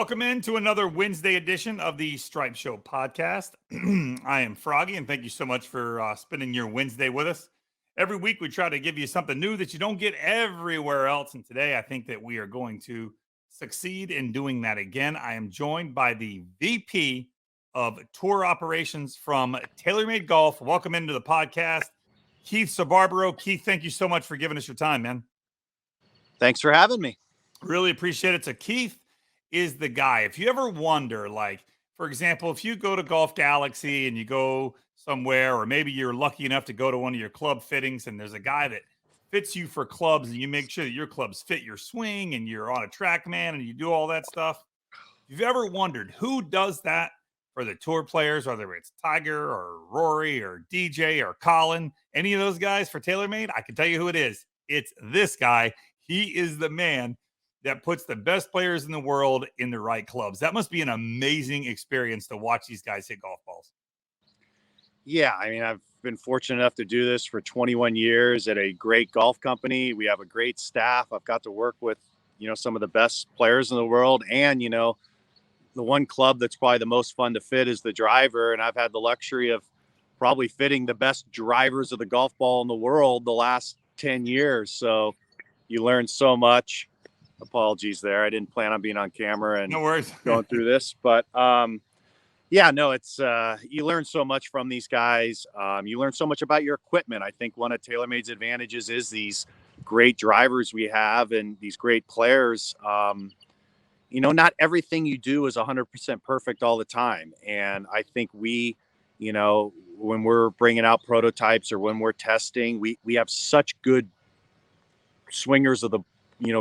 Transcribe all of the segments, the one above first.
Welcome into another Wednesday edition of the Stripe Show podcast. I am Froggy, and thank you so much for spending your Wednesday with us. Every week, we try to give you something new that you don't get everywhere else. And today, I think that we are going to succeed in doing that again. I am joined by the VP of Tour Operations from TaylorMade Golf. Welcome into the podcast, Keith Sbarbaro. Keith, thank you so much for giving us your time, man. Thanks for having me. Really appreciate it. So Keith is the guy. If you ever wonder, like, for example, if you go to Golf Galaxy and you go somewhere, or maybe you're lucky enough to go to one of your club fittings and there's a guy that fits you for clubs and you make sure that your clubs fit your swing and you're on a TrackMan and you do all that stuff. If you've ever wondered who does that for the tour players, whether it's Tiger or Rory or DJ or Colin, any of those guys for TaylorMade, I can tell you who it is. It's this guy. He is the man that puts the best players in the world in the right clubs. That must be an amazing experience to watch these guys hit golf balls. Yeah, I mean, I've been fortunate enough to do this for 21 years at a great golf company. We have a great staff. I've got to work with, some of the best players in the world. And, the one club that's probably the most fun to fit is the driver. And I've had the luxury of probably fitting the best drivers of the golf ball in the world the last 10 years. So you learn so much. Apologies there. I didn't plan on being on camera and no worries. going through this, but it's you learn so much from these guys. You learn so much about your equipment. I think one of TaylorMade's advantages is these great drivers we have and these great players. Not everything you do is 100% perfect all the time. And I think we, when we're bringing out prototypes or when we're testing, we have such good swingers of the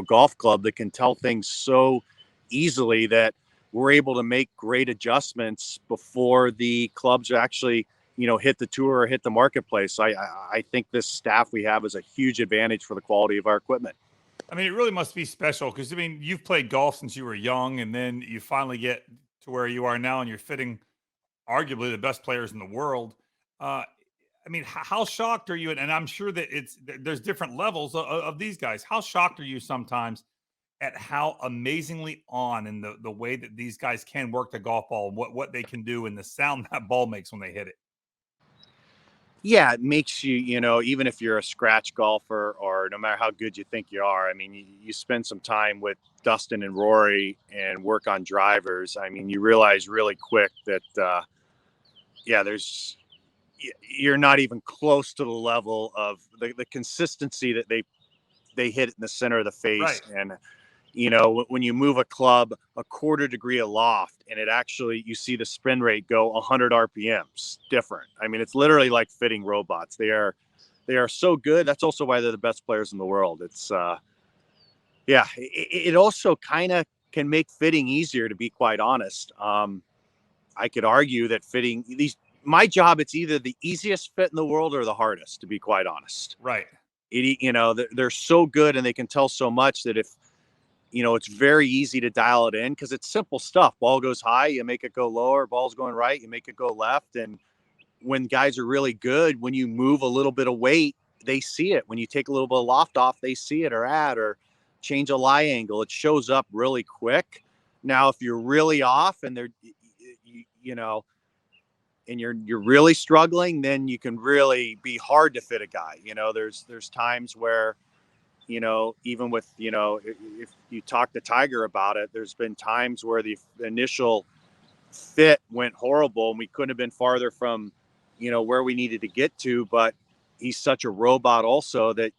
golf club that can tell things so easily that we're able to make great adjustments before the clubs actually, hit the tour or hit the marketplace. I think this staff we have is a huge advantage for the quality of our equipment. I mean, it really must be special because, you've played golf since you were young, and then you finally get to where you are now and you're fitting arguably the best players in the world. How shocked are you? And I'm sure that there's different levels of these guys. How shocked are you sometimes at how amazingly on and the way that these guys can work the golf ball and what they can do and the sound that ball makes when they hit it? Yeah, it makes you, even if you're a scratch golfer or no matter how good you think you are, you spend some time with Dustin and Rory and work on drivers. You realize really quick that, you're not even close to the level of the consistency that they hit in the center of the face. Right. And, when you move a club a quarter degree aloft and it actually, you see the spin rate go 100 RPMs different. It's literally like fitting robots. They are so good. That's also why they're the best players in the world. It's, it also kind of can make fitting easier, to be quite honest. I could argue that fitting my job, it's either the easiest fit in the world or the hardest, to be quite honest. Right. They're so good and they can tell so much that if, it's very easy to dial it in because it's simple stuff. Ball goes high, you make it go lower. Ball's going right, you make it go left. And when guys are really good, when you move a little bit of weight, they see it. When you take a little bit of loft off, they see it, or change a lie angle. It shows up really quick. Now, if you're really off and and you're really struggling, then you can really be hard to fit a guy. There's times where, even with, if you talk to Tiger about it, there's been times where the initial fit went horrible and we couldn't have been farther from, where we needed to get to. But he's such a robot also that,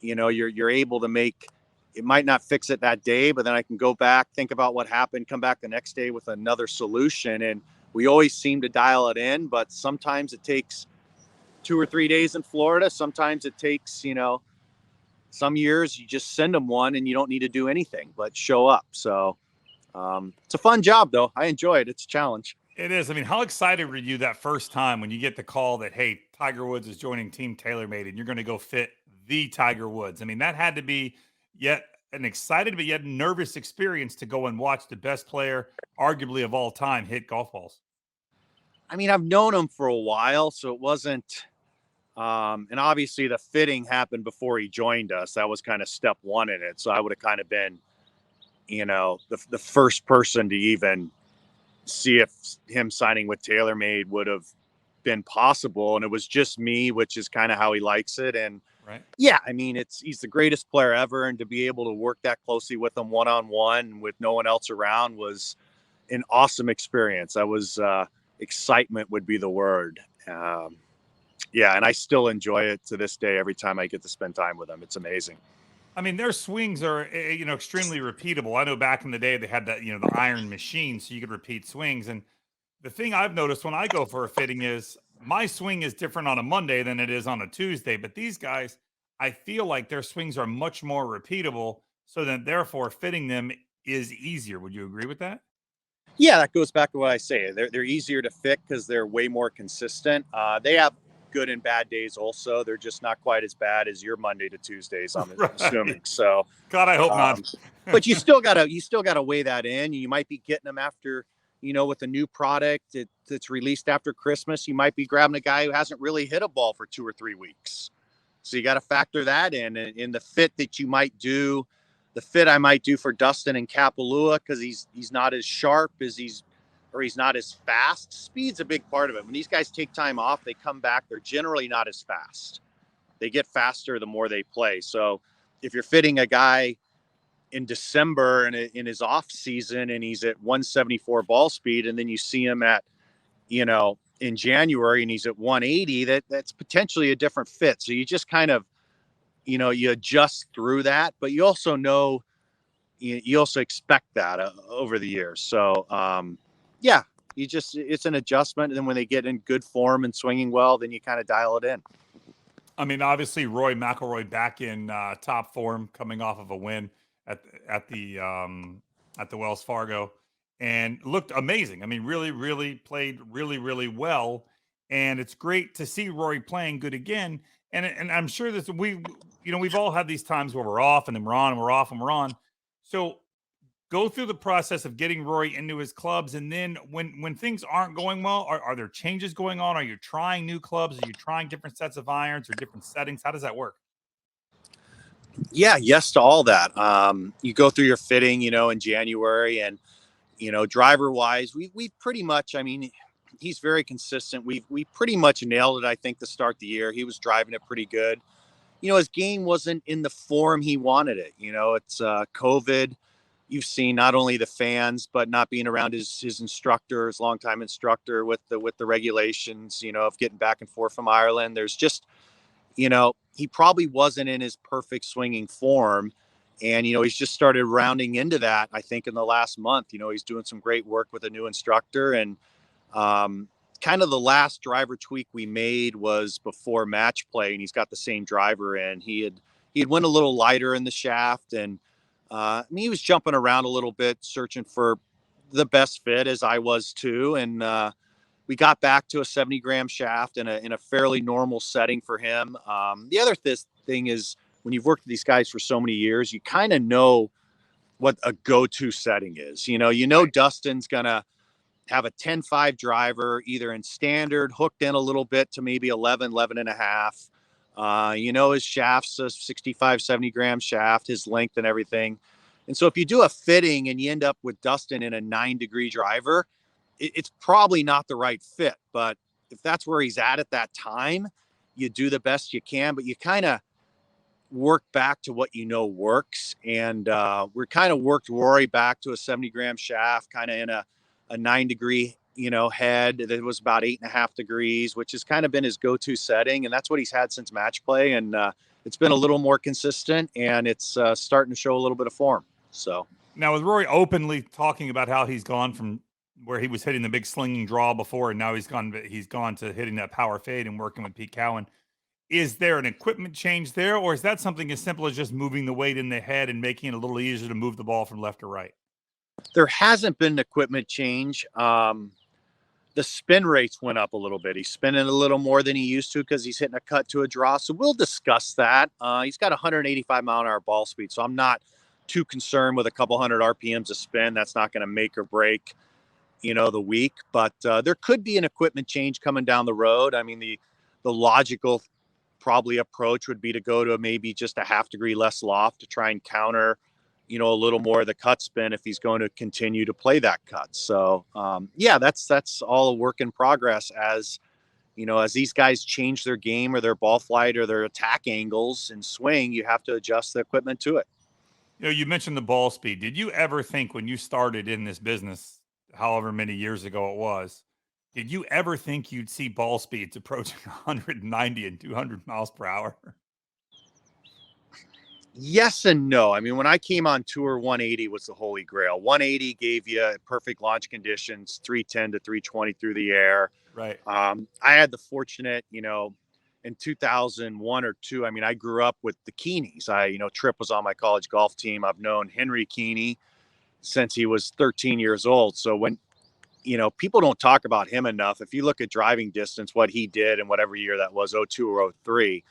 you're able to make, it might not fix it that day, but then I can go back, think about what happened, come back the next day with another solution. And we always seem to dial it in, but sometimes it takes 2 or 3 days in Florida. Sometimes it takes, some years you just send them one and you don't need to do anything but show up. So it's a fun job though. I enjoy it. It's a challenge. It is. How excited were you that first time when you get the call that, hey, Tiger Woods is joining Team TaylorMade and you're going to go fit the Tiger Woods? That had to be yet an excited but yet nervous experience to go and watch the best player, arguably of all time, hit golf balls. I've known him for a while, so it wasn't, and obviously the fitting happened before he joined us. That was kind of step one in it. So I would have kind of been, the first person to even see if him signing with TaylorMade would have been possible. And it was just me, which is kind of how he likes it. And Right. yeah, I mean, he's the greatest player ever. And to be able to work that closely with him one-on-one with no one else around was an awesome experience. Excitement would be the word. Yeah. And I still enjoy it to this day. Every time I get to spend time with him, it's amazing. I mean, their swings are, extremely repeatable. I know back in the day they had that, the iron machine, so you could repeat swings. And the thing I've noticed when I go for a fitting is my swing is different on a Monday than it is on a Tuesday. But these guys, I feel like their swings are much more repeatable, so that therefore fitting them is easier. Would you agree with that? Yeah, that goes back to what I say. They're easier to fit because they're way more consistent. They have good and bad days also. They're just not quite as bad as your Monday to Tuesdays, I'm assuming. Right. So, God, I hope not. but you still gotta weigh that in. You might be getting them after, with a new product that's released after Christmas. You might be grabbing a guy who hasn't really hit a ball for 2 or 3 weeks. So you got to factor that in the fit that you might do. The fit I might do for Dustin and Kapalua, because he's not as sharp as he's not as fast. Speed's a big part of it. When these guys take time off, they come back. They're generally not as fast. They get faster the more they play. So if you're fitting a guy in December and in his off season and he's at 174 ball speed, and then you see him at, in January and he's at 180, that's potentially a different fit. So you just kind of, you adjust through that, but you also know, you also expect that over the years. So, yeah, it's an adjustment. And then when they get in good form and swinging well, then you kind of dial it in. I mean, obviously, Roy McIlroy back in top form, coming off of a win at at the at the Wells Fargo, and looked amazing. I mean, really, really played really, really well, and it's great to see Rory playing good again. And I'm sure that we've all had these times where we're off and then we're on and we're off and we're on. So go through the process of getting Rory into his clubs, and then when things aren't going well, are there changes going on? Are you trying new clubs? Are you trying different sets of irons or different settings? How does that work? Yeah, yes to all that. You go through your fitting, in January, and driver wise, we pretty much. I mean, he's very consistent. We pretty much nailed it. I think to start the year, he was driving it pretty good. His game wasn't in the form he wanted it. It's COVID. You've seen not only the fans, but not being around his instructor, his longtime instructor with the regulations, of getting back and forth from Ireland. There's just, he probably wasn't in his perfect swinging form. And, he's just started rounding into that, I think, in the last month. He's doing some great work with a new instructor. And kind of the last driver tweak we made was before match play. And he's got the same driver in. He had went a little lighter in the shaft. And I mean, he was jumping around a little bit, searching for the best fit, as I was too. And we got back to a 70-gram shaft in a fairly normal setting for him. The other thing is, when you've worked with these guys for so many years, you kind of know what a go-to setting is. Dustin's going to have a 10-5 driver, either in standard, hooked in a little bit to maybe 11 and a half. His shaft's a 65, 70-gram shaft, his length and everything. And so if you do a fitting and you end up with Dustin in a 9-degree driver, it's probably not the right fit. But if that's where he's at that time, you do the best you can, but you kind of work back to what works. And we're kind of worked Rory back to a 70-gram shaft, kind of in a 9-degree, head that was about 8.5 degrees, which has kind of been his go-to setting. And that's what he's had since match play. And it's been a little more consistent, and it's starting to show a little bit of form. So Now, with Rory openly talking about how he's gone from where he was hitting the big slinging draw before, and now he's gone to hitting that power fade and working with Pete Cowan. Is there an equipment change there, or is that something as simple as just moving the weight in the head and making it a little easier to move the ball from left to right? there hasn't been an equipment change. The spin rates went up a little bit. He's spinning a little more than he used to because he's hitting a cut to a draw. So we'll discuss that. He's got 185-mile-an-hour ball speed, so I'm not too concerned with a couple hundred RPMs of spin. That's not going to make or break, the week. But there could be an equipment change coming down the road. I mean, the logical probably approach would be to go to maybe just a half degree less loft to try and counter, a little more of the cut spin if he's going to continue to play that cut. So, yeah, that's all a work in progress as these guys change their game or their ball flight or their attack angles and swing, you have to adjust the equipment to it. You mentioned the ball speed. Did you ever think when you started in this business, however many years ago it was, did you ever think you'd see ball speeds approaching 190 and 200 miles per hour? Yes and no. I mean, when I came on tour, 180 was the holy grail. 180 gave you perfect launch conditions, 310 to 320 through the air. Right. I had the fortunate, in 2001 or two, I mean, I grew up with the Keeneys. Tripp was on my college golf team. I've known Henry Keeney since he was 13 years old. So when, people don't talk about him enough. If you look at driving distance, what he did in whatever year that was, 02 or 03,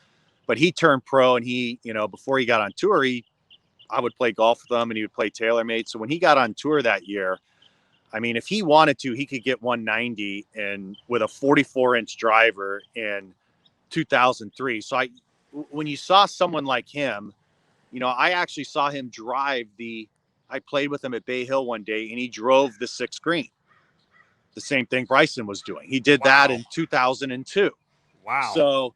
but he turned pro and he, before he got on tour, I would play golf with him and he would play TaylorMade's. So when he got on tour that year, I mean, if he wanted to, he could get 190 and with a 44-inch driver in 2003. So when you saw someone like him, I actually saw him drive I played with him at Bay Hill one day and he drove the 6th green. The same thing Bryson was doing. He did that in 2002. Wow. So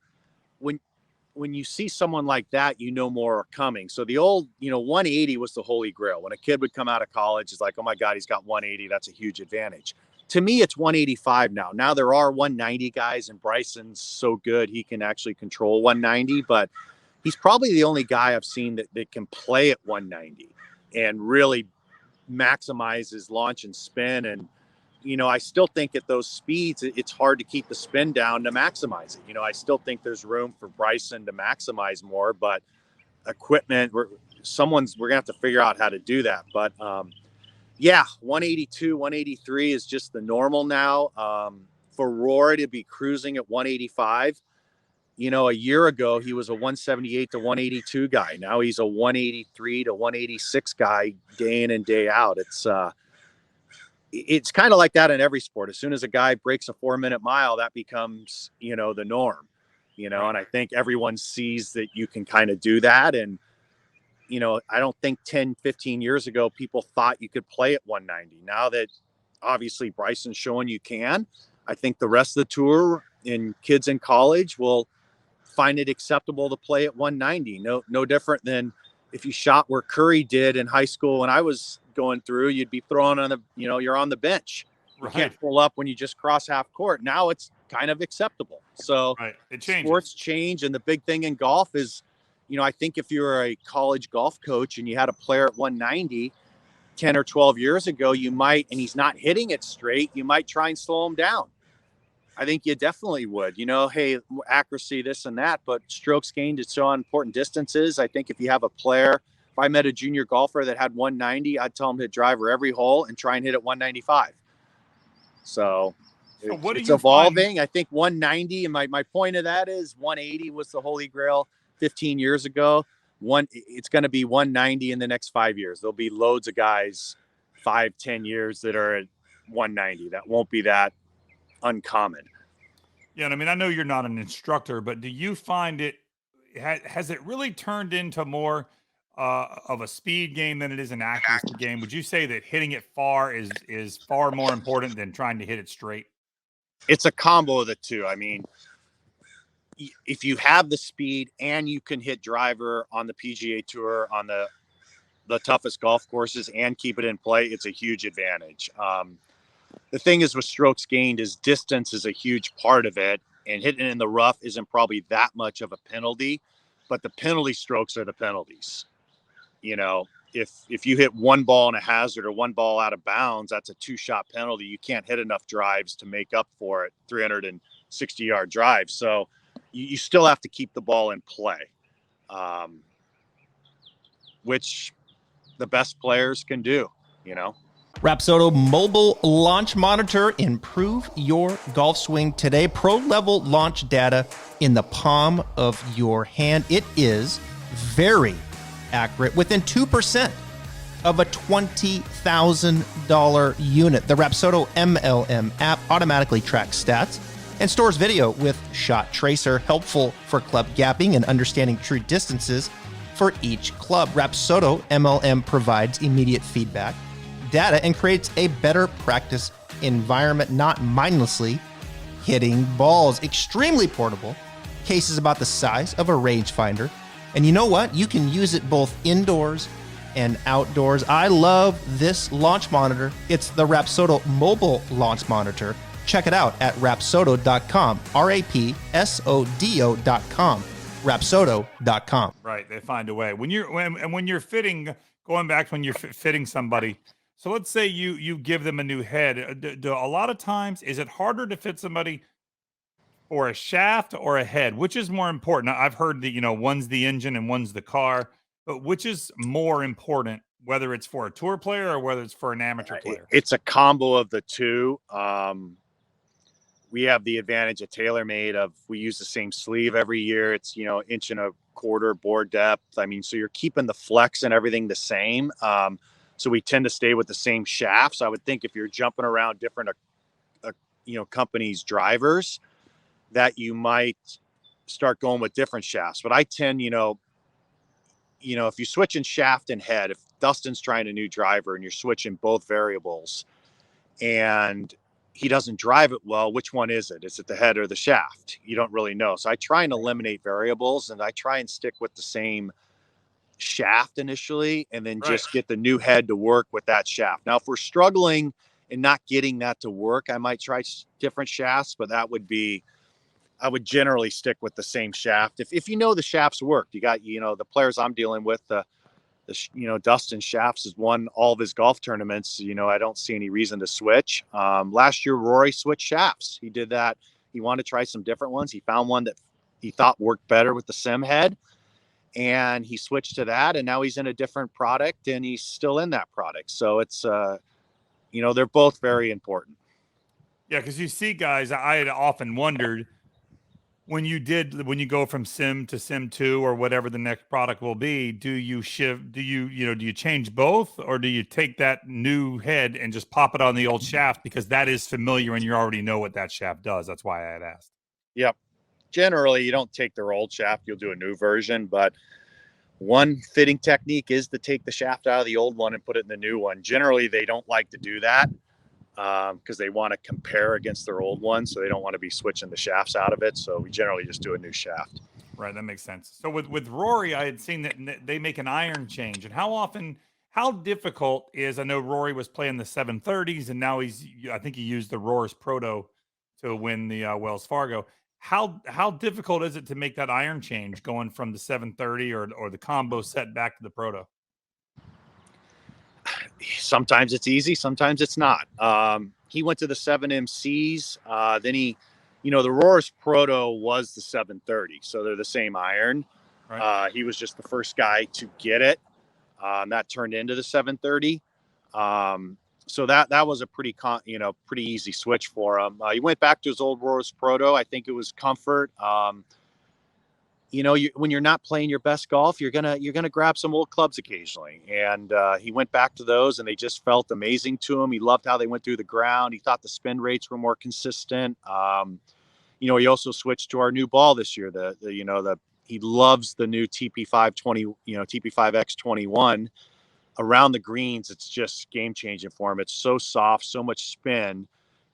when you see someone like that, more are coming. So the old, 180 was the holy grail. When a kid would come out of college, it's like, oh my God, he's got 180. That's a huge advantage. To me, it's 185 now. Now there are 190 guys and Bryson's so good. He can actually control 190, but he's probably the only guy I've seen that can play at 190 and really maximize his launch and spin. And, I still think at those speeds, it's hard to keep the spin down to maximize it. I still think there's room for Bryson to maximize more, but equipment, we're going to have to figure out how to do that. But, yeah, 182, 183 is just the normal now. For Rory to be cruising at 185, a year ago, he was a 178 to 182 guy. Now he's a 183 to 186 guy day in and day out. It's kind of like that in every sport. As soon as a guy breaks a 4-minute mile, that becomes, the norm, and I think everyone sees that you can kind of do that. And, I don't think 10, 15 years ago, people thought you could play at 190. Now that obviously Bryson's showing you can, I think the rest of the tour and kids in college will find it acceptable to play at 190. No different than if you shot where Curry did in high school when I was going through, you'd be thrown on you're on the bench. You can't pull up when you just cross half court. Now it's kind of acceptable. So It changes. Sports change. And the big thing in golf is, I think if you were a college golf coach and you had a player at 190 10 or 12 years ago, you might, and he's not hitting it straight, you might try and slow him down. I think you definitely would, hey, accuracy, this and that, but strokes gained at so important distances. I think if you have a player, if I met a junior golfer that had 190, I'd tell him to drive her every hole and try and hit at 195. So it's evolving. I think 190, and my point of that is 180 was the holy grail 15 years ago. It's going to be 190 in the next 5 years. There'll be loads of guys 5-10 years that are at 190. That won't be that uncommon. Yeah, and I mean, I know you're not an instructor, but do you find has it really turned into more of a speed game than it is an accuracy game? Would you say that hitting it far is far more important than trying to hit it straight? It's a combo of the two. I mean, if you have the speed and you can hit driver on the PGA Tour, on the toughest golf courses, and keep it in play, it's a huge advantage. The thing is with strokes gained is distance is a huge part of it, and hitting in the rough isn't probably that much of a penalty, but the penalty strokes are the penalties. If you hit one ball in a hazard or one ball out of bounds, that's a 2-shot penalty. You can't hit enough drives to make up for it, 360-yard drive. So you still have to keep the ball in play, which the best players can do, Rapsodo Mobile Launch Monitor. Improve your golf swing today. Pro-level launch data in the palm of your hand. It is very accurate, within 2% of a $20,000 unit. The Rapsodo MLM app automatically tracks stats and stores video with Shot Tracer, helpful for club gapping and understanding true distances. for each club. Rapsodo MLM provides immediate feedback, data, and creates a better practice environment, not mindlessly hitting balls. Extremely portable. Case is about the size of a rangefinder. And you know what? You can use it both indoors and outdoors. I love this launch monitor. It's the Rapsodo mobile launch monitor. Check it out at rapsodo.com, rapsodo.com, rapsodo.com. Right, they find a way. When you're fitting, going back to when you're fitting somebody. So let's say you give them a new head. A lot of times, is it harder to fit somebody for a shaft or a head? Which is more important? I've heard that, one's the engine and one's the car, but which is more important, whether it's for a tour player or whether it's for an amateur player? It's a combo of the two. We have the advantage at TaylorMade of we use the same sleeve every year. It's, 1.25 inch bore depth. I mean, so you're keeping the flex and everything the same. So we tend to stay with the same shafts. I would think if you're jumping around different, companies' drivers, that you might start going with different shafts. But I tend, if you're switching shaft and head, if Dustin's trying a new driver and you're switching both variables and he doesn't drive it well, which one is it? Is it the head or the shaft? You don't really know. So I try and eliminate variables, and I try and stick with the same shaft initially, and then just get the new head to work with that shaft. Now, if we're struggling and not getting that to work, I might try different shafts, but I would generally stick with the same shaft. If the shafts work, you got, the players I'm dealing with, Dustin Shafts has won all of his golf tournaments. I don't see any reason to switch. Last year, Rory switched shafts. He did that. He wanted to try some different ones. He found one that he thought worked better with the sim head, and he switched to that. And now he's in a different product, and he's still in that product. So it's, they're both very important. Yeah, because you see, guys, I had often wondered, when you go from sim to sim 2 or whatever the next product will be, do you shift, do you change both, or do you take that new head and just pop it on the old shaft because that is familiar and you already know what that shaft does? That's why I had asked. Yep. Generally, you don't take their old shaft, you'll do a new version, but one fitting technique is to take the shaft out of the old one and put it in the new one. Generally, they don't like to do that because they want to compare against their old one, so they don't want to be switching the shafts out of it. So we generally just do a new shaft. Right, that makes sense. So with Rory, I had seen that they make an iron change, and how difficult is? I know Rory was playing the 730s, and now I think he used the Roars Proto to win the Wells Fargo. How difficult is it to make that iron change going from the 730 or the combo set back to the Proto? Sometimes it's easy, sometimes it's not. He went to the 7MCs. Then the Roars Proto was the 730, so they're the same iron. Right. He was just the first guy to get it. That turned into the 730. So that was a pretty easy switch for him. He went back to his old Roars Proto. I think it was comfort. When you're not playing your best golf, you're gonna grab some old clubs occasionally, and he went back to those, and they just felt amazing to him. He loved how they went through the ground. He thought the spin rates were more consistent. He also switched to our new ball this year. He loves the new TP520, TP5X21. Around the greens, it's just game changing for him. It's so soft, so much spin,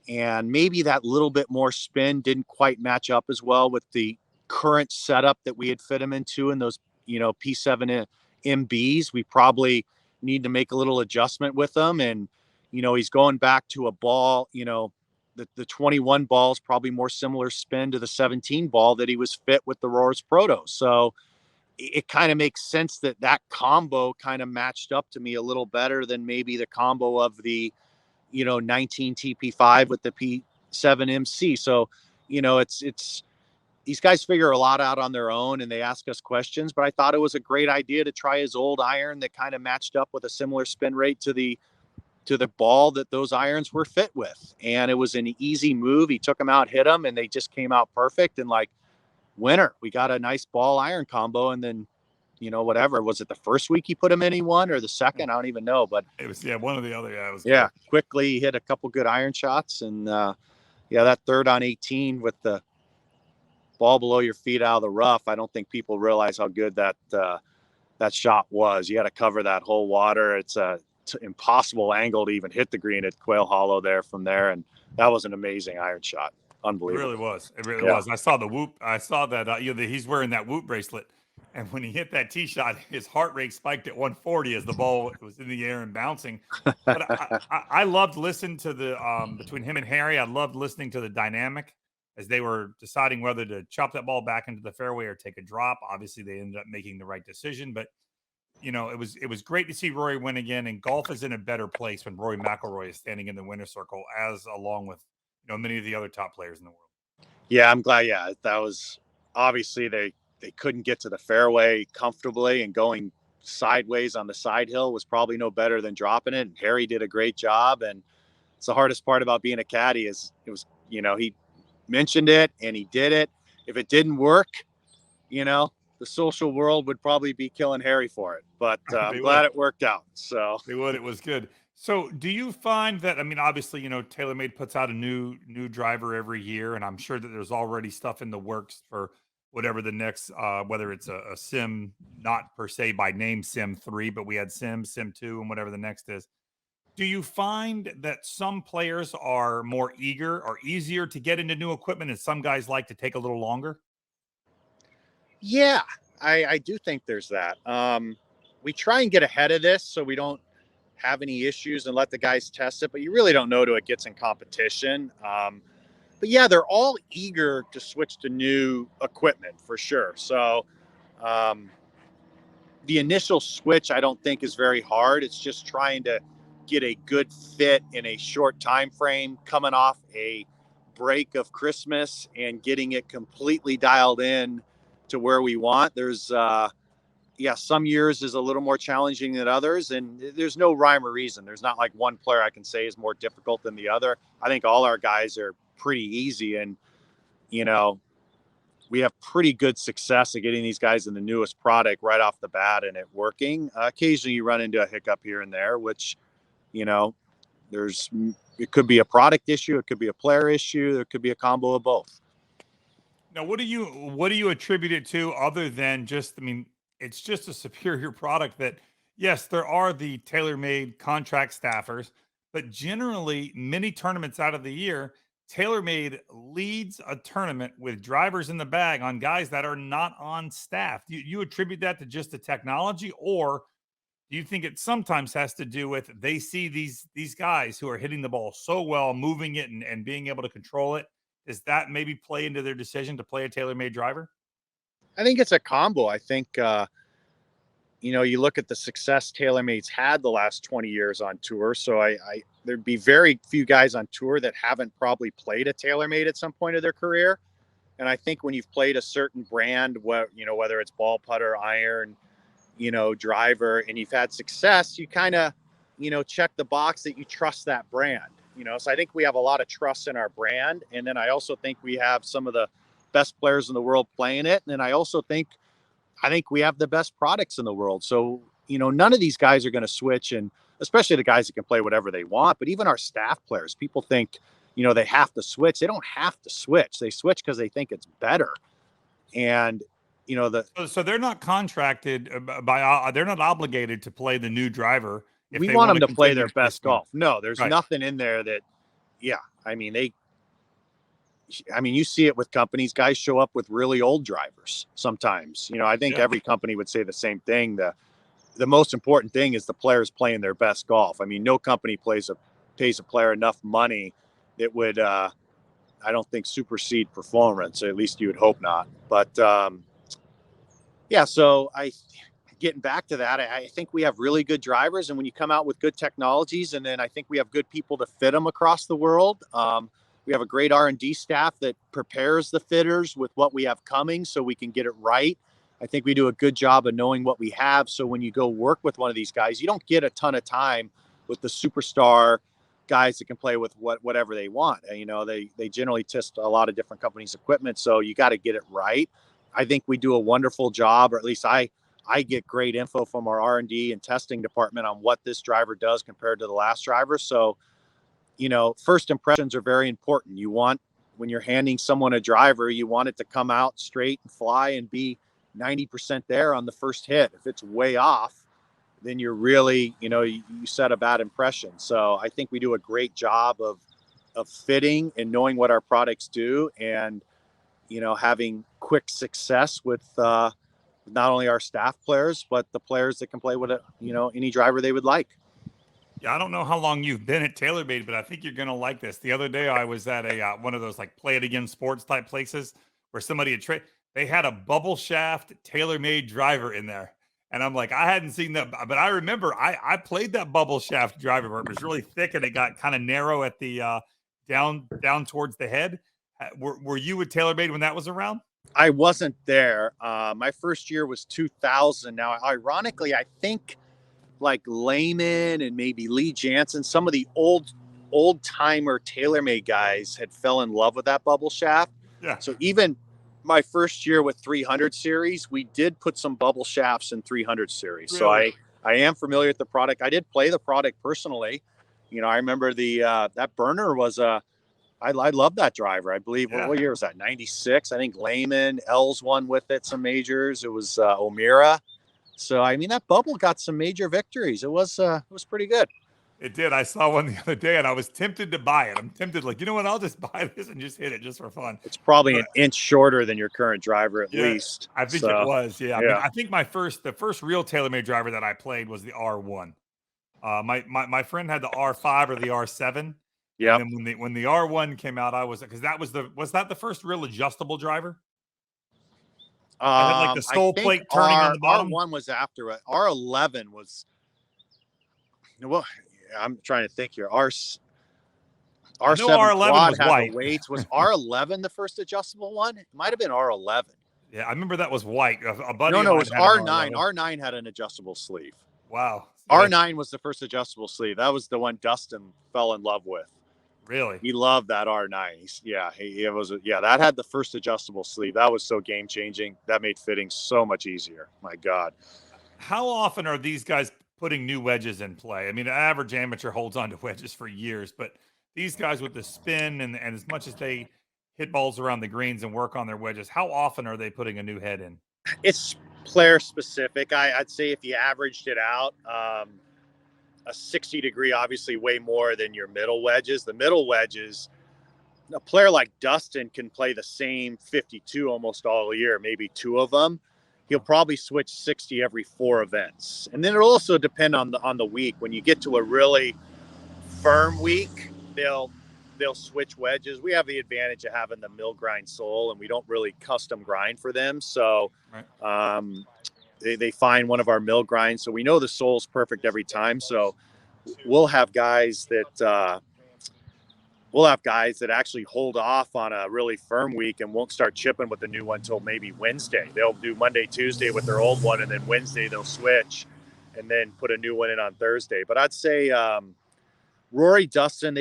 and maybe that little bit more spin didn't quite match up as well with the current setup that we had fit him into in those P7 MBs. We probably need to make a little adjustment with them, and he's going back to a ball, the 21 ball is probably more similar spin to the 17 ball that he was fit with the Roars Proto. So it kind of makes sense that combo kind of matched up to me a little better than maybe the combo of the 19 TP5 with the P7 MC. So it's these guys figure a lot out on their own, and they ask us questions, but I thought it was a great idea to try his old iron that kind of matched up with a similar spin rate to the ball that those irons were fit with. And it was an easy move. He took them out, hit them, and they just came out perfect. And winner, we got a nice ball iron combo. And then, whatever, was it the first week he put him in, he won, or the second? I don't even know, but it was, one or the other. Yeah, it was cool. Quickly he hit a couple good iron shots. And that third on 18 with the ball below your feet out of the rough, I don't think people realize how good that that shot was. You got to cover that whole water. It's a impossible angle to even hit the green at Quail Hollow there from there. And that was an amazing iron shot. It Unbelievable. really was. It really Yeah. was. I saw the whoop. I saw that, he's wearing that whoop bracelet. And when he hit that tee shot, his heart rate spiked at 140 as the ball was in the air and bouncing. But I loved listening to the, between him and Harry, I loved listening to the dynamic as they were deciding whether to chop that ball back into the fairway or take a drop. Obviously, they ended up making the right decision. But, it was great to see Rory win again. And golf is in a better place when Rory McIlroy is standing in the winner's circle, as along with, many of the other top players in the world. Yeah, I'm glad. Yeah, that was obviously they couldn't get to the fairway comfortably, and going sideways on the side hill was probably no better than dropping it. And Harry did a great job. And it's the hardest part about being a caddy is it was, he mentioned it and he did it. If it didn't work, the social world would probably be killing Harry for it. But I'm glad it worked out. So They would. It was good. So, do you find that? I mean, obviously, TaylorMade puts out a new driver every year, and I'm sure that there's already stuff in the works for whatever the next, whether it's a Sim, not per se by name Sim 3, but we had Sim 2, and whatever the next is. Do you find that some players are more eager or easier to get into new equipment, and some guys like to take a little longer? yeah, I do think there's that. We try and get ahead of this so we don't have any issues and let the guys test it, but you really don't know till it gets in competition. But yeah, they're all eager to switch to new equipment for sure. So um, the initial switch, I don't think is very hard. It's just trying to get a good fit in a short time frame, coming off a break of Christmas and getting it completely dialed in to where we want. There's some years is a little more challenging than others, and there's no rhyme or reason. There's not like one player I can say is more difficult than the other. I think all our guys are pretty easy, and we have pretty good success at getting these guys in the newest product right off the bat and it working. Occasionally you run into a hiccup here and there, which there's it could be a product issue, it could be a player issue, there could be a combo of both. Now, what do you attribute it to other than just, I mean, it's just a superior product that, yes, there are the tailor-made contract staffers, but generally many tournaments out of the year, TaylorMade leads a tournament with drivers in the bag on guys that are not on staff. Do you attribute that to just the technology, or do you think it sometimes has to do with they see these guys who are hitting the ball so well, moving it and being able to control it? Does that maybe play into their decision to play a TaylorMade driver? I think it's a combo. I think you look at the success TaylorMade's had the last 20 years on tour. So there'd be very few guys on tour that haven't probably played a TaylorMade at some point of their career. And I think when you've played a certain brand, whether it's ball, putter, iron, driver, and you've had success, you kind of, check the box that you trust that brand. So I think we have a lot of trust in our brand. And then I also think we have some of the best players in the world playing it. And then I think we have the best products in the world. So, none of these guys are going to switch, and especially the guys that can play whatever they want. But even our staff players, people think, they have to switch. They don't have to switch. They switch because they think it's better. And, So they're not contracted they're not obligated to play the new driver if we they want want them to to play continue their to play best swing. golf. No, there's Right. nothing in there that, you see it with companies. Guys show up with really old drivers sometimes. I think Yeah. every company would say the same thing. The most important thing is the players playing their best golf. I mean, no company pays a player enough money that would, I don't think, supersede performance. At least you would hope not. But so getting back to that, I think we have really good drivers, and when you come out with good technologies, and then I think we have good people to fit them across the world. We have a great R&D staff that prepares the fitters with what we have coming so we can get it right. I think we do a good job of knowing what we have. So when you go work with one of these guys, you don't get a ton of time with the superstar guys that can play with whatever they want. They generally test a lot of different companies' equipment. So you got to get it right. I think we do a wonderful job, or at least I get great info from our R&D and testing department on what this driver does compared to the last driver. So, first impressions are very important. When you're handing someone a driver, you want it to come out straight and fly and be 90% there on the first hit. If it's way off, then you're really, you set a bad impression. So I think we do a great job of fitting and knowing what our products do, and, having quick success with not only our staff players, but the players that can play with it, any driver they would like. Yeah, I don't know how long you've been at TaylorMade, but I think you're gonna like this. The other day, I was at a one of those like play it again sports type places where somebody had they had a bubble shaft TaylorMade driver in there, and I'm like, I hadn't seen that, but I remember I played that bubble shaft driver where it was really thick and it got kind of narrow at the down towards the head. Were you at TaylorMade when that was around? I wasn't there. My first year was 2000. Now, ironically, I think like Lehman and maybe Lee Jansen, some of the old timer TaylorMade guys had fell in love with that bubble shaft. Yeah. So even my first year with 300 series, we did put some bubble shafts in 300 series. Really? So I am familiar with the product. I did play the product personally. I remember that burner was I love that driver. I believe, Yeah. what year was that? 96. I think Lehman, Els won with it, some majors. It was O'Meara. So, I mean, that bubble got some major victories. It was pretty good. It did. I saw one the other day and I was tempted to buy it. I'm tempted, like, you know what? I'll just buy this and just hit it just for fun. It's probably an inch shorter than your current driver, at least. I think it was. Yeah. Yeah. I mean, I think the first real TaylorMade driver that I played was the R1. My friend had the R5 or the R7. Yeah. And then when the R1 came out, because was that the first real adjustable driver? I had like the skull plate turning on the bottom. R1 was after it. R11 was, well, I'm trying to think here. R7 R11 was white. Weights. Was R11 the first adjustable one? It might have been R11. Yeah, I remember that was white. A buddy No, it was R9. R11. R9 had an adjustable sleeve. Wow. R9 was the first adjustable sleeve. That was the one Dustin fell in love with. Really? He loved that R9. That had the first adjustable sleeve. That was so game changing. That made fitting so much easier. My God. How often are these guys putting new wedges in play? I mean, the average amateur holds on to wedges for years, but these guys with the spin and as much as they hit balls around the greens and work on their wedges, how often are they putting a new head in? It's player specific. I'd say if you averaged it out, a 60 degree, obviously way more than your middle wedges. The middle wedges, a player like Dustin can play the same 52 almost all year, maybe two of them. He'll probably switch 60 every 4 events. And then it'll also depend on the week. When you get to a really firm week, they'll switch wedges. We have the advantage of having the mill grind sole, and we don't really custom grind for them. So they find one of our mill grinds. So we know the sole's perfect every time. So we'll have guys that actually hold off on a really firm week and won't start chipping with the new one until maybe Wednesday. They'll do Monday, Tuesday with their old one, and then Wednesday they'll switch and then put a new one in on Thursday. But I'd say Rory, Dustin,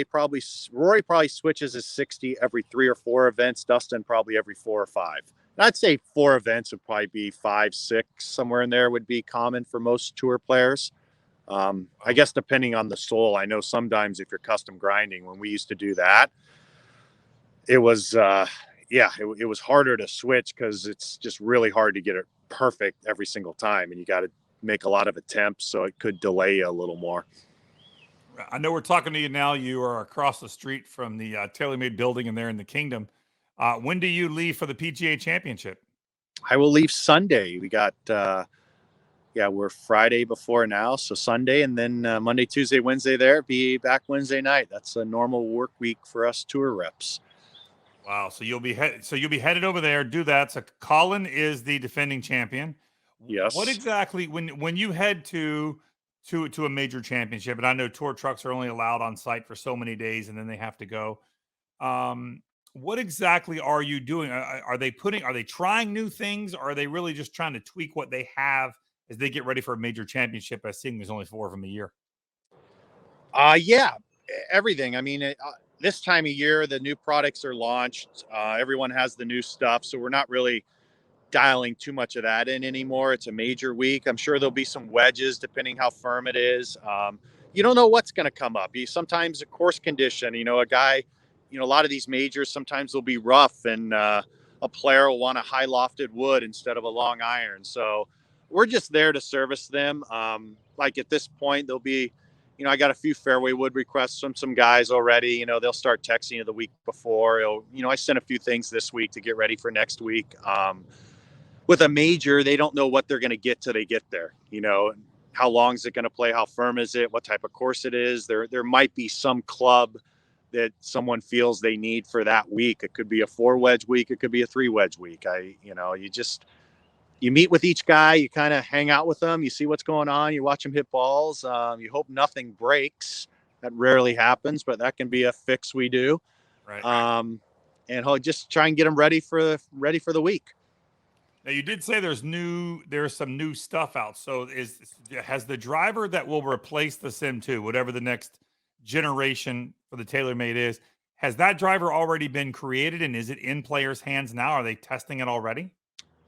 Rory probably switches his 60 every 3 or 4 events. Dustin probably every 4 or 5. And I'd say 4 events would probably be 5, 6, somewhere in there would be common for most tour players. I guess depending on the sole. I know sometimes if you're custom grinding, when we used to do that, it was it was harder to switch because it's just really hard to get it perfect every single time, and you got to make a lot of attempts, so it could delay you a little more. I know we're talking to you now. You are across the street from the TaylorMade building, and there in the Kingdom. When do you leave for the PGA Championship? I will leave Sunday. We got we're Friday before now, so Sunday, and then Monday, Tuesday, Wednesday there. Be back Wednesday night. That's a normal work week for us tour reps. Wow. So you'll be headed over there. Do that. So Colin is the defending champion. Yes. What exactly when you head to a major championship, and I know tour trucks are only allowed on site for so many days, and then they have to go. What exactly are you doing? Are they trying new things, or are they really just trying to tweak what they have as they get ready for a major championship? By seeing there's only 4 of them a year. Everything. I mean, this time of year, the new products are launched. Everyone has the new stuff, so we're not really dialing too much of that in anymore. It's a major week. I'm sure there'll be some wedges depending how firm it is. You don't know what's going to come up. Sometimes a course condition, a guy, a lot of these majors, sometimes they'll be rough, and a player will want a high lofted wood instead of a long iron. So we're just there to service them. Like at this point, there'll be, I got a few fairway wood requests from some guys already. They'll start texting you the week before. I sent a few things this week to get ready for next week. With a major, they don't know what they're going to get till they get there. How long is it going to play? How firm is it? What type of course it is? There might be some club that someone feels they need for that week. It could be a 4-wedge week. It could be a 3-wedge week. You meet with each guy, you kind of hang out with them. You see what's going on. You watch them hit balls. You hope nothing breaks. That rarely happens, but that can be a fix we do. Right. And I'll just try and get them ready for the week. Now, you did say there's some new stuff out. So has the driver that will replace the Sim 2, whatever the next generation for the TaylorMade is, has that driver already been created, and is it in players' hands now? Are they testing it already?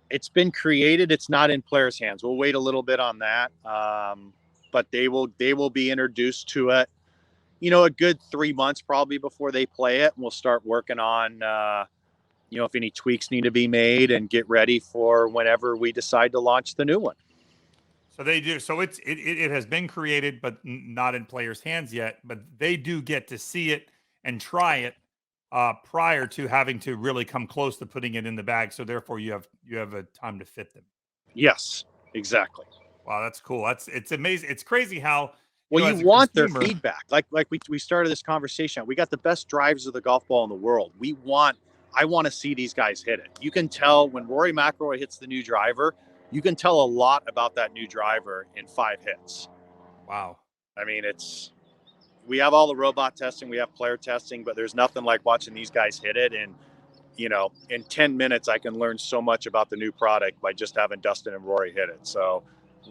It's been created. It's not in players' hands. We'll wait a little bit on that. But they will be introduced to it, a good 3 months probably before they play it. And we'll start working on, if any tweaks need to be made and get ready for whenever we decide to launch the new one. So they do. So it has been created, but not in players' hands yet. But they do get to see it and try it prior to having to really come close to putting it in the bag. So therefore, you have a time to fit them. Yes, exactly. Wow, that's cool. It's amazing. It's crazy how. You want their feedback. Like we started this conversation. We got the best drivers of the golf ball in the world. I want to see these guys hit it. You can tell when Rory McIlroy hits the new driver, you can tell a lot about that new driver in 5 hits. Wow. I mean, we have all the robot testing, we have player testing, but there's nothing like watching these guys hit it. And, in 10 minutes, I can learn so much about the new product by just having Dustin and Rory hit it. So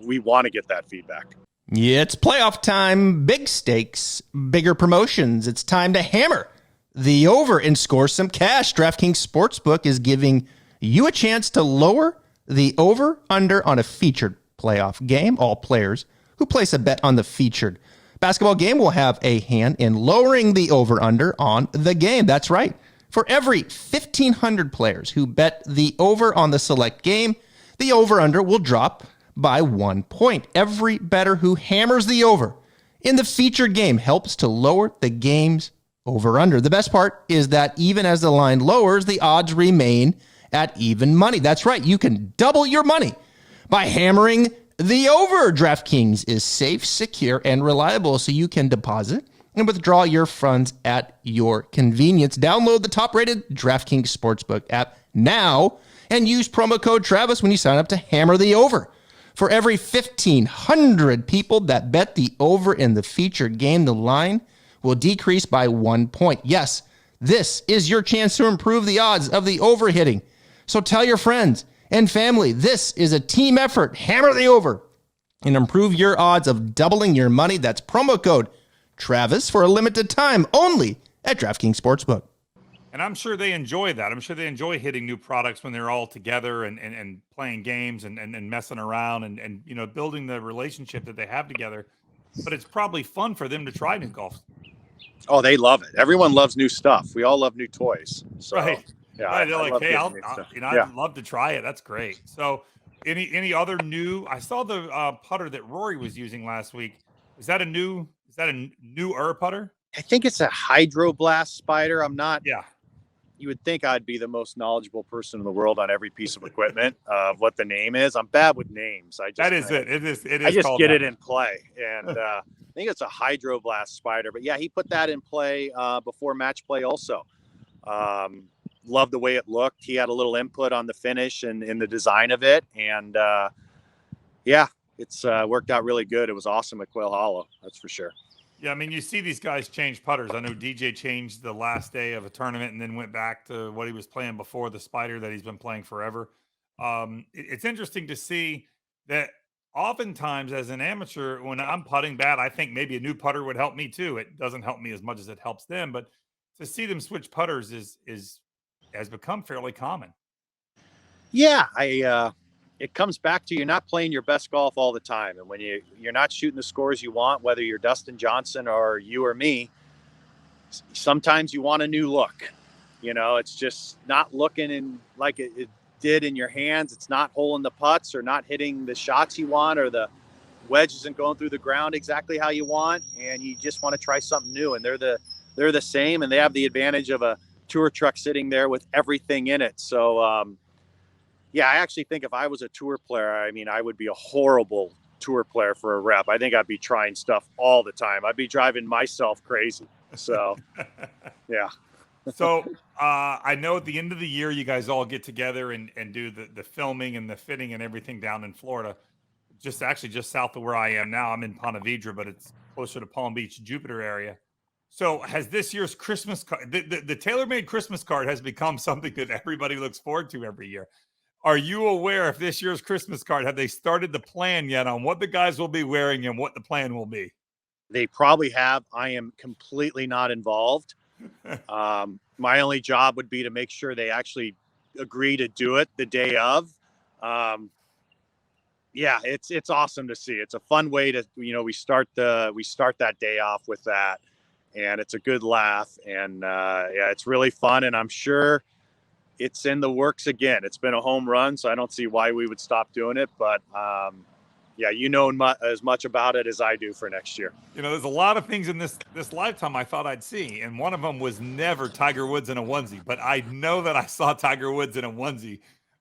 we want to get that feedback. Yeah, it's playoff time. Big stakes, bigger promotions. It's time to hammer the over and score some cash. DraftKings Sportsbook is giving you a chance to lower the over-under on a featured playoff game. All players who place a bet on the featured basketball game will have a hand in lowering the over-under on the game. That's right. For every 1,500 players who bet the over on the select game, the over-under will drop by 1 point. Every bettor who hammers the over in the featured game helps to lower the game's over-under. The best part is that even as the line lowers, the odds remain at even money. That's right. You can double your money by hammering the over. DraftKings is safe, secure, and reliable, so you can deposit and withdraw your funds at your convenience. Download the top-rated DraftKings Sportsbook app now and use promo code Travis when you sign up to hammer the over. For every 1,500 people that bet the over in the featured game, the line will decrease by 1 point. Yes, this is your chance to improve the odds of the over hitting. So tell your friends and family, this is a team effort. Hammer the over and improve your odds of doubling your money. That's promo code Travis for a limited time only at DraftKings Sportsbook. And I'm sure they enjoy that. I'm sure they enjoy hitting new products when they're all together and playing games and messing around and building the relationship that they have together. But it's probably fun for them to try new golf. Oh, they love it. Everyone loves new stuff. We all love new toys. So, right. Yeah, right. They're like, hey, yeah. I'd love to try it. That's great. So any other new, I saw the putter that Rory was using last week. Is that a newer putter? I think it's a Hydroblast Spider. I'm not. Yeah. You would think I'd be the most knowledgeable person in the world on every piece of equipment of what the name is. I'm bad with names. That is it. It is. I just get it in play. And I think it's a Hydroblast Spider. But yeah, he put that in play before match play also. Loved the way it looked. He had a little input on the finish and in the design of it. And yeah, it's worked out really good. It was awesome at Quail Hollow. That's for sure. Yeah, I mean, you see these guys change putters. I know DJ changed the last day of a tournament and then went back to what he was playing before, the Spider that he's been playing forever. It's interesting to see that oftentimes as an amateur, when I'm putting bad, I think maybe a new putter would help me too. It doesn't help me as much as it helps them, but to see them switch putters has become fairly common. Yeah, it comes back to you're not playing your best golf all the time. And when you're not shooting the scores you want, whether you're Dustin Johnson or you or me, sometimes you want a new look. It's just not looking in like it did in your hands. It's not holding the putts or not hitting the shots you want, or the wedge isn't going through the ground exactly how you want, and you just want to try something new. And they're the same, and they have the advantage of a tour truck sitting there with everything in it. So yeah, I actually think if I was a tour player, I would be a horrible tour player for a rep. I think I'd be trying stuff all the time. I'd be driving myself crazy. So yeah. So I know at the end of the year, you guys all get together and do the filming and the fitting and everything down in Florida, just south of where I am now. I'm in Ponte Vedra, but it's closer to Palm Beach, Jupiter area. So has this year's Christmas card, the TaylorMade Christmas card has become something that everybody looks forward to every year. Are you aware of this year's Christmas card? Have they started the plan yet on what the guys will be wearing and what the plan will be? They probably have. I am completely not involved. My only job would be to make sure they actually agree to do it the day of. Yeah, it's awesome to see. It's a fun way to, we start that day off with that, and it's a good laugh, and yeah, it's really fun, and I'm sure it's in the works again. It's been a home run, so I don't see why we would stop doing it. But yeah, as much about it as I do for next year. There's a lot of things in this lifetime I thought I'd see, and one of them was never Tiger Woods in a onesie. But I know that I saw Tiger Woods in a onesie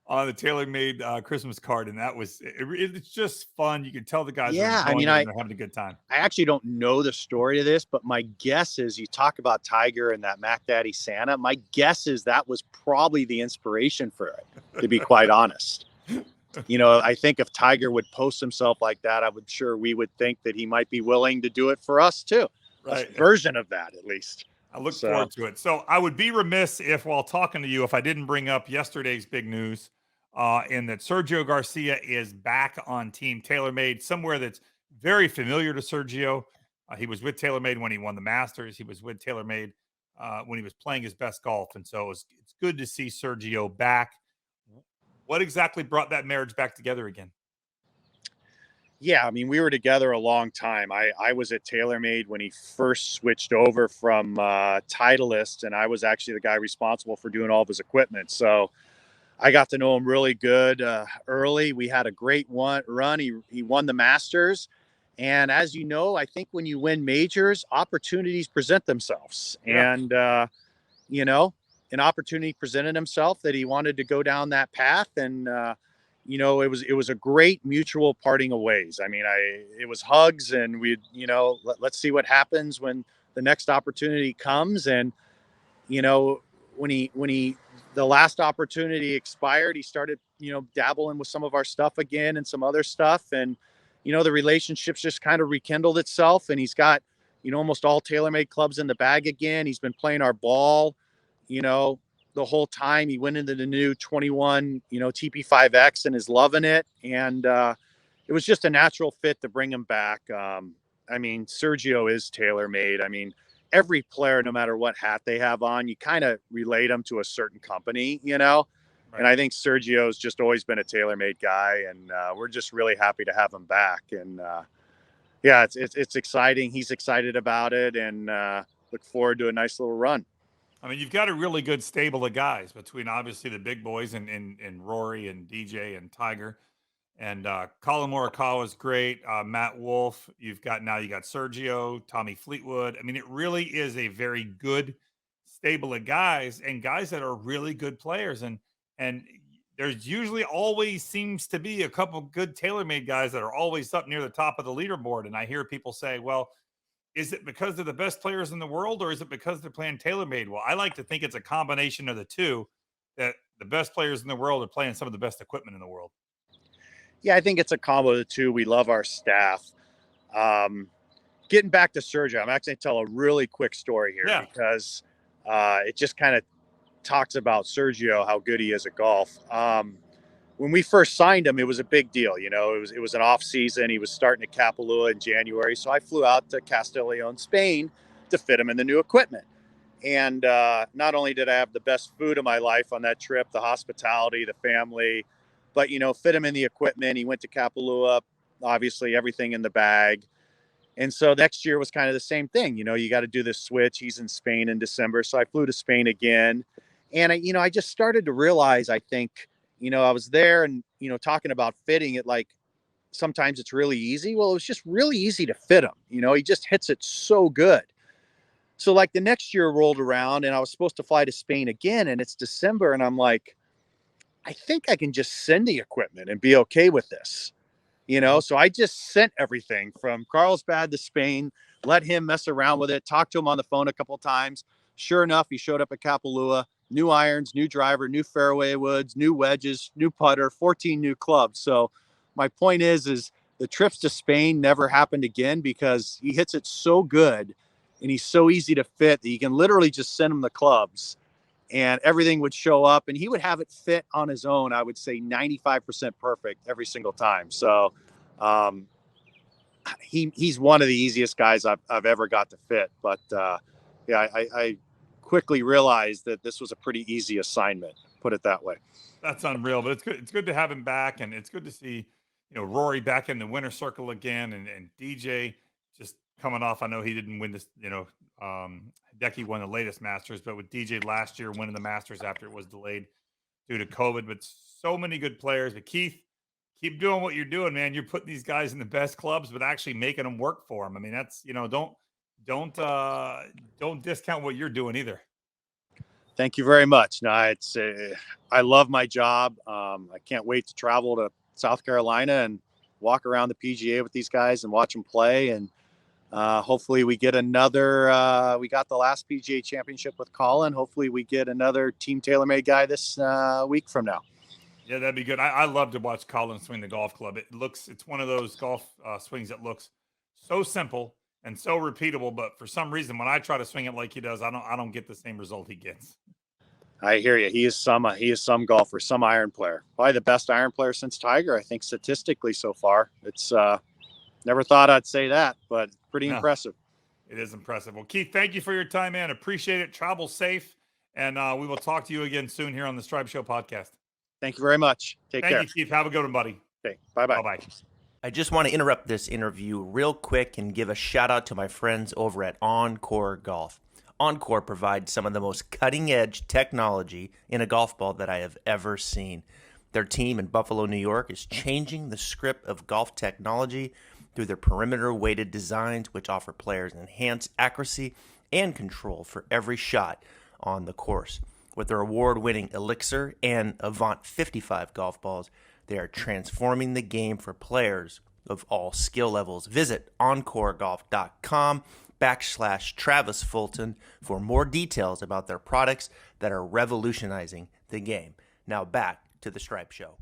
on the TaylorMade Christmas card, and it's just fun. You can tell the guys are enjoying it and they're having a good time. I actually don't know the story of this, but my guess is, you talk about Tiger and that Mac Daddy Santa. My guess is that was probably the inspiration for it, to be quite honest. I think if Tiger would post himself like that, we would think that he might be willing to do it for us too. Right. A version of that, at least. I look forward to it. So I would be remiss while talking to you, if I didn't bring up yesterday's big news, in that Sergio Garcia is back on Team TaylorMade, somewhere that's very familiar to Sergio. He was with TaylorMade when he won the Masters. He was with TaylorMade when he was playing his best golf. And so it's good to see Sergio back. What exactly brought that marriage back together again? Yeah, we were together a long time. I was at TaylorMade when he first switched over from Titleist, and I was actually the guy responsible for doing all of his equipment. So I got to know him really good early. We had a great run. He won the Masters. And as you know, I think when you win majors, opportunities present themselves. Yeah. And, an opportunity presented himself that he wanted to go down that path. And, it was a great mutual parting of ways. It was hugs, and let's see what happens when the next opportunity comes. And, when the last opportunity expired, he started, dabbling with some of our stuff again and some other stuff. And, the relationship's just kind of rekindled itself, and he's got, almost all TaylorMade clubs in the bag again. He's been playing our ball, the whole time. He went into the new 21, TP5X, and is loving it. And it was just a natural fit to bring him back. Sergio is TaylorMade. Every player, no matter what hat they have on, you kind of relate them to a certain company, Right. And I think Sergio's just always been a TaylorMade guy, and we're just really happy to have him back. And yeah, it's exciting. He's excited about it, and look forward to a nice little run. You've got a really good stable of guys between obviously the big boys and Rory and DJ and Tiger, and Colin Morikawa is great. Matt Wolf, you got Sergio, Tommy Fleetwood. It really is a very good stable of guys, and guys that are really good players. And there's usually always seems to be a couple good TaylorMade guys that are always up near the top of the leaderboard. And I hear people say, well, is it because they're the best players in the world, or is it because they're playing TaylorMade? Well, I like to think it's a combination of the two, that the best players in the world are playing some of the best equipment in the world. Yeah, I think it's a combo of the two. We love our staff. Getting back to Sergio, I'm actually going to tell a really quick story here, because it just kind of talks about Sergio, how good he is at golf. When we first signed him, it was a big deal. It was an off season. He was starting at Kapalua in January. So I flew out to Castellón, Spain, to fit him in the new equipment. And not only did I have the best food of my life on that trip, the hospitality, the family, but, fit him in the equipment. He went to Kapalua, obviously everything in the bag. And so next year was kind of the same thing. You got to do this switch. He's in Spain in December. So I flew to Spain again. And I just started to realize, I think, I was there and, talking about fitting it, like sometimes it's really easy. Well, it was just really easy to fit him. He just hits it so good. So like the next year rolled around and I was supposed to fly to Spain again, and it's December, and I'm like, I think I can just send the equipment and be okay with this. So I just sent everything from Carlsbad to Spain, let him mess around with it, talked to him on the phone a couple of times. Sure enough, he showed up at Kapalua, new irons, new driver, new fairway woods, new wedges, new putter, 14 new clubs. So my point is the trips to Spain never happened again because he hits it so good and he's so easy to fit that you can literally just send him the clubs and everything would show up and he would have it fit on his own. I would say 95% perfect every single time. So he's one of the easiest guys I've ever got to fit. But I quickly realized that this was a pretty easy assignment, put it that way. That's unreal, but it's good. It's good to have him back, and it's good to see, Rory back in the winner circle again, and DJ just coming off. I know he didn't win this, Hideki won the latest Masters, but with DJ last year winning the Masters after it was delayed due to COVID. But so many good players. But Keith, keep doing what you're doing, man. You're putting these guys in the best clubs, but actually making them work for them. I mean, that's don't discount what you're doing either. Thank you very much. No, I love my job. I can't wait to travel to South Carolina and walk around the PGA with these guys and watch them play. And hopefully we get another, we got the last PGA championship with Colin. Hopefully we get another Team TaylorMade guy this week from now. Yeah, that'd be good. I love to watch Colin swing the golf club. It's one of those golf swings that looks so simple and so repeatable, but for some reason, when I try to swing it like he does, I don't get the same result he gets. I hear you. He is some golfer, some iron player, probably the best iron player since Tiger, I think, statistically so far. It's never thought I'd say that, but pretty impressive. It is impressive. Well, Keith, thank you for your time, man. Appreciate it. Travel safe, and we will talk to you again soon here on the Stripe Show podcast. Thank you very much. Take care. Thank you, Keith. Have a good one, buddy. Okay. Bye-bye. Bye-bye. I just want to interrupt this interview real quick and give a shout out to my friends over at Encore Golf. Encore provides some of the most cutting-edge technology in a golf ball that I have ever seen. Their team in Buffalo, New York is changing the script of golf technology through their perimeter-weighted designs, which offer players enhanced accuracy and control for every shot on the course. With their award-winning Elixir and Avant 55 golf balls, they are transforming the game for players of all skill levels. Visit encoregolf.com/Travis Fulton for more details about their products that are revolutionizing the game. Now back to the Stripe Show.